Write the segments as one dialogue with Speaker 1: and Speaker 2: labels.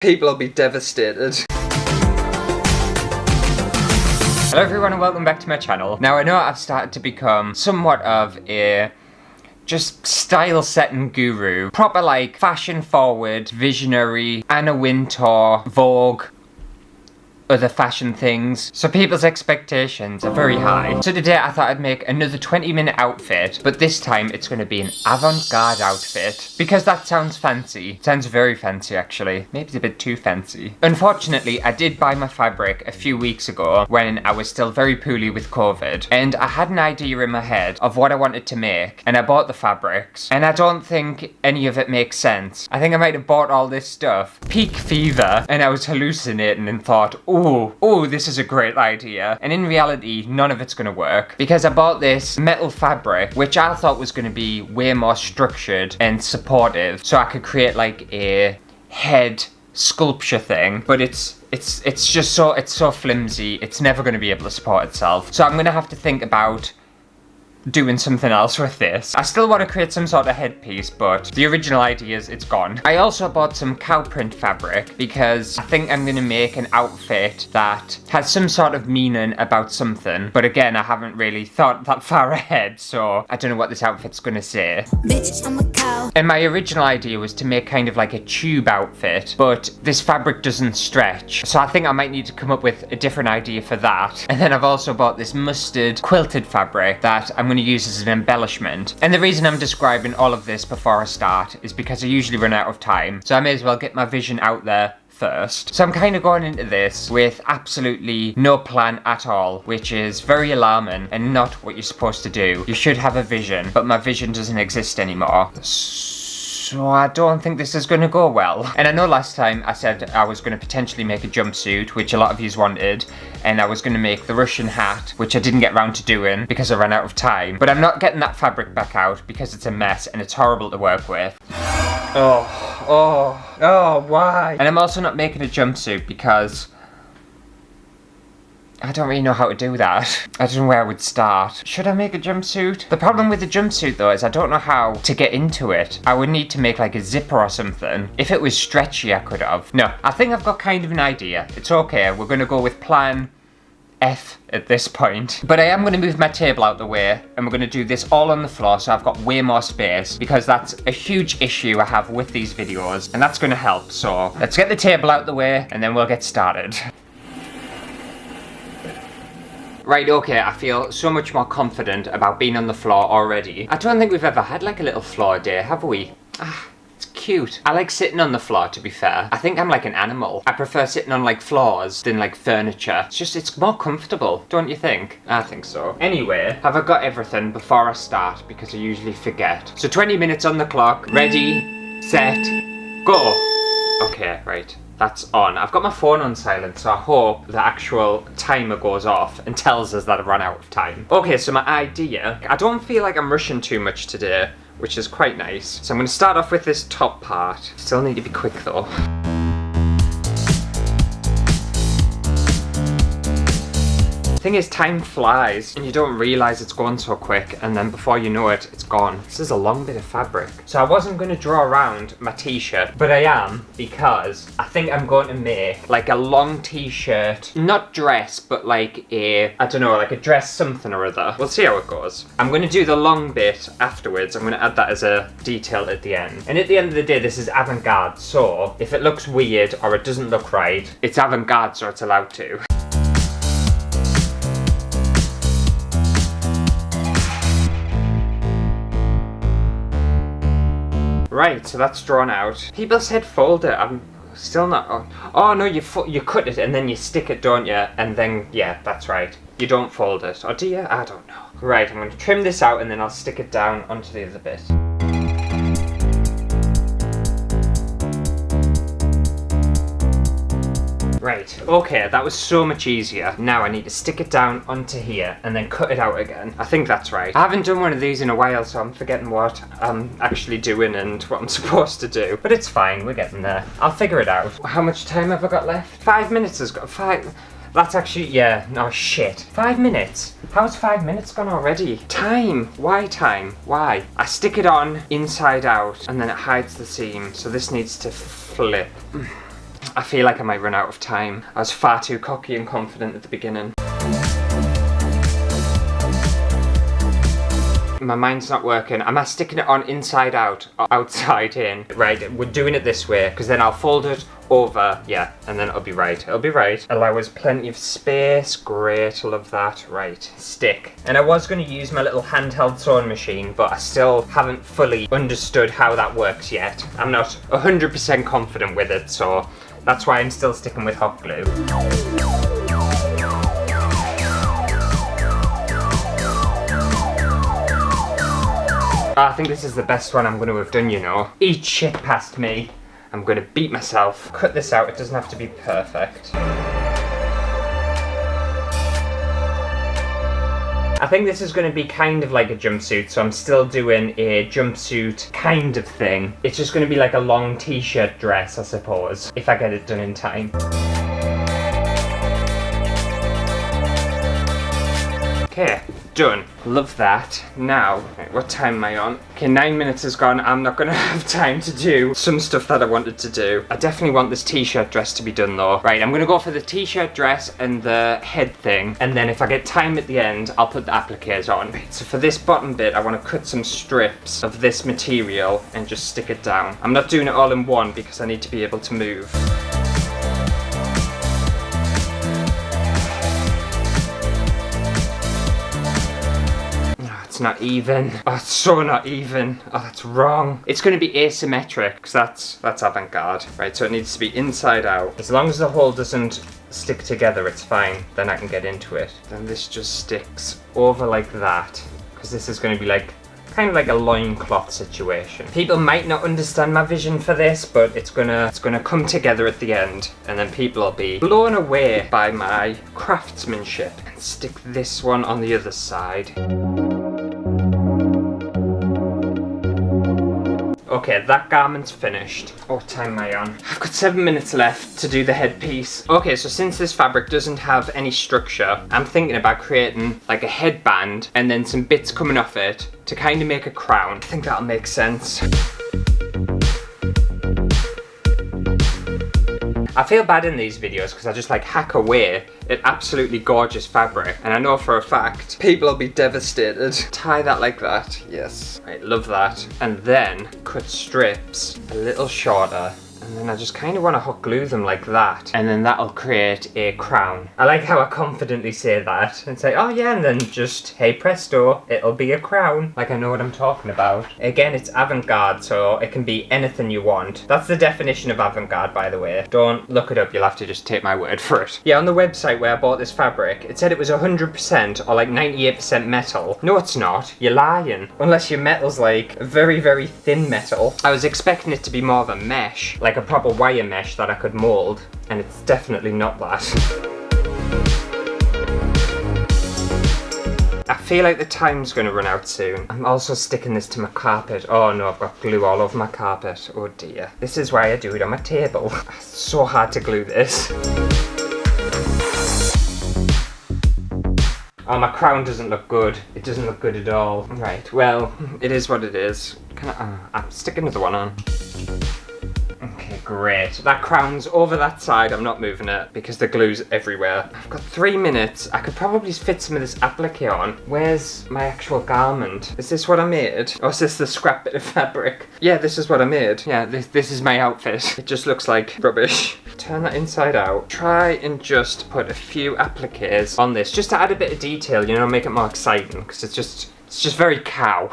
Speaker 1: People will be devastated.
Speaker 2: Hello everyone and welcome back to my channel. Now I know I've started to become somewhat of a just style setting guru. Proper like fashion forward, visionary, Anna Wintour, Vogue, other fashion things. So people's expectations are very high. So today I thought I'd make another 20-minute outfit, but this time it's going to be an avant-garde outfit. Because that sounds fancy. It sounds very fancy actually. Maybe it's a bit too fancy. Unfortunately, I did buy my fabric a few weeks ago when I was still very poorly with COVID. And I had an idea in my head of what I wanted to make. And I bought the fabrics. And I don't think any of it makes sense. I think I might have bought all this stuff. Peak fever. And I was hallucinating and thought, oh, this is a great idea. And in reality, none of it's gonna work. Because I bought this metal fabric, which I thought was gonna be way more structured and supportive. So I could create like a head sculpture thing. But it's just so flimsy, it's never gonna be able to support itself. So I'm gonna have to think about doing something else with this. I still want to create some sort of headpiece, but the original idea is it's gone. I also bought some cow print fabric because I think I'm going to make an outfit that has some sort of meaning about something. But again, I haven't really thought that far ahead, so I don't know what this outfit's going to say.
Speaker 3: Bitch, I'm a cow.
Speaker 2: And my original idea was to make kind of like a tube outfit, but this fabric doesn't stretch. So I think I might need to come up with a different idea for that. And then I've also bought this mustard quilted fabric that I'm going to use as an embellishment. And the reason I'm describing all of this before I start is because I usually run out of time, so I may as well get my vision out there first. So I'm kind of going into this with absolutely no plan at all, which is very alarming and not what you're supposed to do. You should have a vision, but my vision doesn't exist anymore. So I don't think this is going to go well. And I know last time I said I was going to potentially make a jumpsuit, which a lot of yous wanted, and I was going to make the Russian hat, which I didn't get round to doing because I ran out of time. But I'm not getting that fabric back out because it's a mess and it's horrible to work with. Oh, why? And I'm also not making a jumpsuit because I don't really know how to do that. I don't know where I would start. Should I make a jumpsuit? The problem with the jumpsuit though is I don't know how to get into it. I would need to make like a zipper or something. If it was stretchy, I could have. No, I think I've got kind of an idea. It's okay, we're gonna go with plan F at this point. But I am going to move my table out the way and we're going to do this all on the floor so I've got way more space, because that's a huge issue I have with these videos and that's going to help. So let's get the table out the way and then we'll get started. Right, okay, I feel so much more confident about being on the floor already. I don't think we've ever had like a little floor day, have we? It's cute. I like sitting on the floor, to be fair. I think I'm like an animal. I prefer sitting on like floors than like furniture. It's more comfortable, don't you think? I think so. Anyway, have I got everything before I start? Because I usually forget. So 20 minutes on the clock. Ready, set, go. Okay, right. That's on. I've got my phone on silent, so I hope the actual timer goes off and tells us that I've run out of time. Okay, so my idea, I don't feel like I'm rushing too much today, which is quite nice. So I'm going to start off with this top part. Still need to be quick though. Thing is, time flies and you don't realise it's going so quick, and then before you know it, it's gone. This is a long bit of fabric. So I wasn't going to draw around my t-shirt, but I am, because I think I'm going to make like a long t-shirt, not dress, but like a, I don't know, like a dress something or other. We'll see how it goes. I'm going to do the long bit afterwards. I'm going to add that as a detail at the end. And at the end of the day, this is avant-garde, so if it looks weird or it doesn't look right, it's avant-garde, so it's allowed to. Right, so that's drawn out. People said fold it. I'm still not. Oh no, you cut it and then you stick it, don't you? And then, yeah, that's right. You don't fold it. Or do you? I don't know. Right, I'm going to trim this out and then I'll stick it down onto the other bit. Right, okay, that was so much easier. Now I need to stick it down onto here and then cut it out again. I think that's right. I haven't done one of these in a while, so I'm forgetting what I'm actually doing and what I'm supposed to do. But it's fine, we're getting there. I'll figure it out. How much time have I got left? 5 minutes has got 5. That's actually, yeah, no shit. 5 minutes? How's 5 minutes gone already? Time. Why time? Why? I stick it on inside out and then it hides the seam. So this needs to flip. I feel like I might run out of time. I was far too cocky and confident at the beginning. My mind's not working. Am I sticking it on inside out or outside in? Right, we're doing it this way because then I'll fold it over, yeah, and then it'll be right. It'll be right. Allow us plenty of space. Great, love that. Right, stick. And I was going to use my little handheld sewing machine, but I still haven't fully understood how that works yet. I'm not 100% confident with it, so that's why I'm still sticking with hot glue. I think this is the best one I'm going to have done, you know. Eat shit past me. I'm going to beat myself. Cut this out, it doesn't have to be perfect. I think this is going to be kind of like a jumpsuit, so I'm still doing a jumpsuit kind of thing. It's just going to be like a long t-shirt dress, I suppose, if I get it done in time. Okay. Done. Love that. Now, right, what time am I on? Okay, 9 minutes has gone. I'm not gonna have time to do some stuff that I wanted to do. I definitely want this t-shirt dress to be done though. Right, I'm gonna go for the t-shirt dress and the head thing, and then if I get time at the end, I'll put the appliques on. Right, so for this bottom bit, I want to cut some strips of this material and just stick it down. I'm not doing it all in one because I need to be able to move. Not even. Oh, it's so not even. Oh, that's wrong. It's going to be asymmetric because that's avant-garde. Right, so it needs to be inside out. As long as the hole doesn't stick together, it's fine. Then I can get into it. Then this just sticks over like that because this is going to be like kind of like a loincloth situation. People might not understand my vision for this, but it's gonna come together at the end, and then people will be blown away by my craftsmanship. And stick this one on the other side. Okay, that garment's finished. What time am I on? I've got 7 minutes left to do the headpiece. Okay, so since this fabric doesn't have any structure, I'm thinking about creating like a headband and then some bits coming off it to kind of make a crown. I think that'll make sense. I feel bad in these videos because I just like hack away at absolutely gorgeous fabric, and I know for a fact people will be devastated. Tie that like that, yes. Right, love that. And then cut strips a little shorter, and then I just kind of want to hot glue them like that, and then that'll create a crown. I like how I confidently say that and say, oh yeah, and then just, hey presto, it'll be a crown. Like I know what I'm talking about. Again, it's avant-garde, so it can be anything you want. That's the definition of avant-garde, by the way. Don't look it up, you'll have to just take my word for it. Yeah, on the website where I bought this fabric, it said it was 100% or like 98% metal. No, it's not. You're lying. Unless your metal's like very, very thin metal. I was expecting it to be more of a mesh, like a proper wire mesh that I could mold, and it's definitely not that. I feel like the time's going to run out soon. I'm also sticking this to my carpet. Oh no, I've got glue all over my carpet. Oh dear. This is why I do it on my table. It's so hard to glue this. Oh, my crown doesn't look good. It doesn't look good at all. Right, well, it is what it is. I'm sticking another one on. Okay, great. That crown's over that side. I'm not moving it because the glue's everywhere. I've got 3 minutes. I could probably fit some of this applique on. Where's my actual garment? Is this what I made? Or is this the scrap bit of fabric? Yeah, this is what I made. Yeah, this is my outfit. It just looks like rubbish. Turn that inside out. Try and just put a few appliques on this, just to add a bit of detail, you know, make it more exciting, because it's just very cow.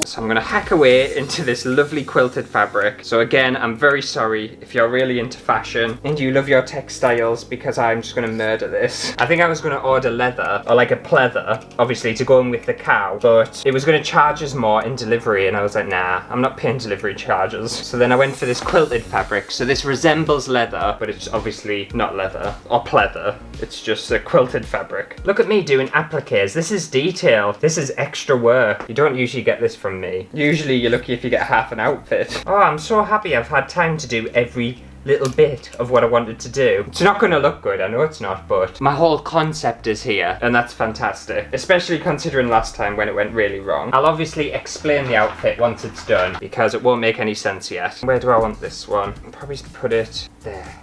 Speaker 2: So I'm going to hack away into this lovely quilted fabric. So again, I'm very sorry if you're really into fashion and you love your textiles, because I'm just going to murder this. I think I was going to order leather, or like a pleather, obviously to go in with the cow, but it was going to charge us more in delivery, and I was like, nah, I'm not paying delivery charges. So then I went for this quilted fabric. So this resembles leather, but it's obviously not leather or pleather. It's just a quilted fabric. Look at me doing appliques. This is detail. This is extra work. You don't usually get this from me. Usually you're lucky if you get half an outfit. Oh, I'm so happy I've had time to do every little bit of what I wanted to do. It's not going to look good, I know it's not, but my whole concept is here, and that's fantastic. Especially considering last time when it went really wrong. I'll obviously explain the outfit once it's done, because it won't make any sense yet. Where do I want this one? I'll probably put it there.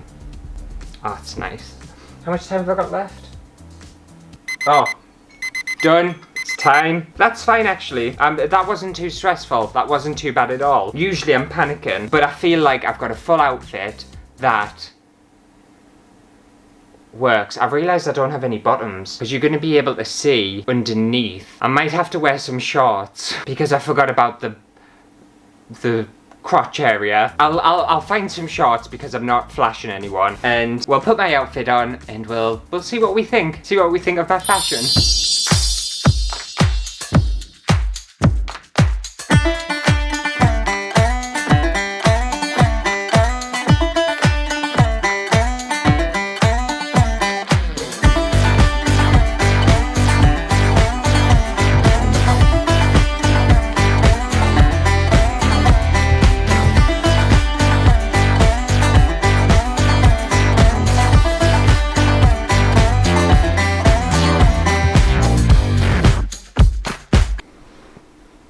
Speaker 2: Oh, that's nice. How much time have I got left? Oh, done. It's time. That's fine, actually. That wasn't too stressful. That wasn't too bad at all. Usually I'm panicking, but I feel like I've got a full outfit that works. I've realised I don't have any bottoms, because you're going to be able to see underneath. I might have to wear some shorts, because I forgot about the crotch area. I'll find some shorts because I'm not flashing anyone, and we'll put my outfit on and we'll see what we think. See what we think of that fashion.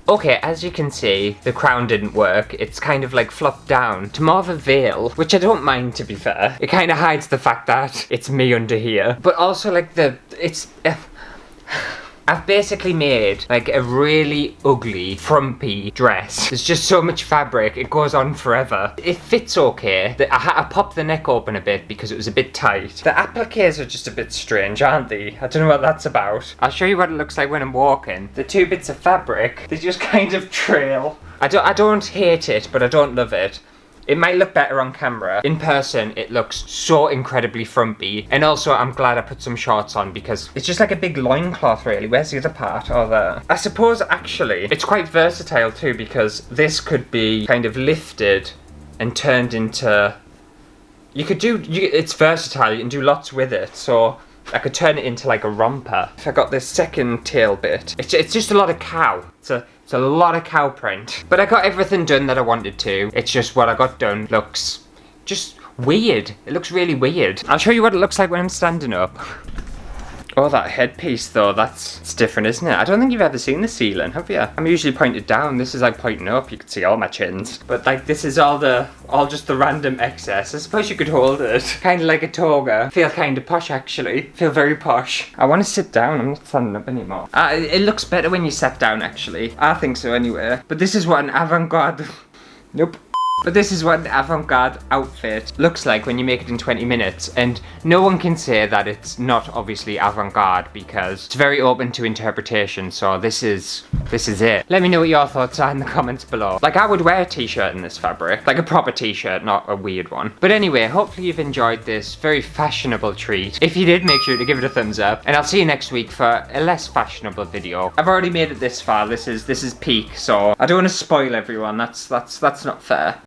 Speaker 2: Okay, as you can see, the crown didn't work. It's kind of like flopped down to more of a veil, which I don't mind, to be fair. It kind of hides the fact that it's me under here. But also, like, I've basically made, like, a really ugly, frumpy dress. There's just so much fabric, it goes on forever. It fits okay. I popped the neck open a bit because it was a bit tight. The appliques are just a bit strange, aren't they? I don't know what that's about. I'll show you what it looks like when I'm walking. The two bits of fabric, they just kind of trail. I don't hate it, but I don't love it. It might look better on camera. In person, it looks so incredibly frumpy. And also, I'm glad I put some shorts on because it's just like a big loincloth, really. Where's the other part? Oh, there. I suppose, actually, it's quite versatile too because this could be kind of lifted and turned into... It's versatile, you can do lots with it. So I could turn it into like a romper. If I got this second tail bit, it's just a lot of cow. It's a lot of cow print. But I got everything done that I wanted to. It's just what I got done looks just weird. It looks really weird. I'll show you what it looks like when I'm standing up. Oh, that headpiece though, it's different, isn't it? I don't think you've ever seen the ceiling, have you? I'm usually pointed down. This is like pointing up. You can see all my chins. But like this is all just the random excess. I suppose you could hold it. Kind of like a toga. Feel kind of posh actually. Feel very posh. I want to sit down. I'm not standing up anymore. It looks better when you sit down actually. I think so anyway. But this is what an avant-garde... Nope. But this is what an avant-garde outfit looks like when you make it in 20 minutes, and no one can say that it's not obviously avant-garde because it's very open to interpretation, so this is it. Let me know what your thoughts are in the comments below. Like, I would wear a t-shirt in this fabric, like a proper t-shirt, not a weird one. But anyway, hopefully you've enjoyed this very fashionable treat. If you did, make sure to give it a thumbs up, and I'll see you next week for a less fashionable video. I've already made it this far. This is peak, so I don't want to spoil everyone. That's not fair.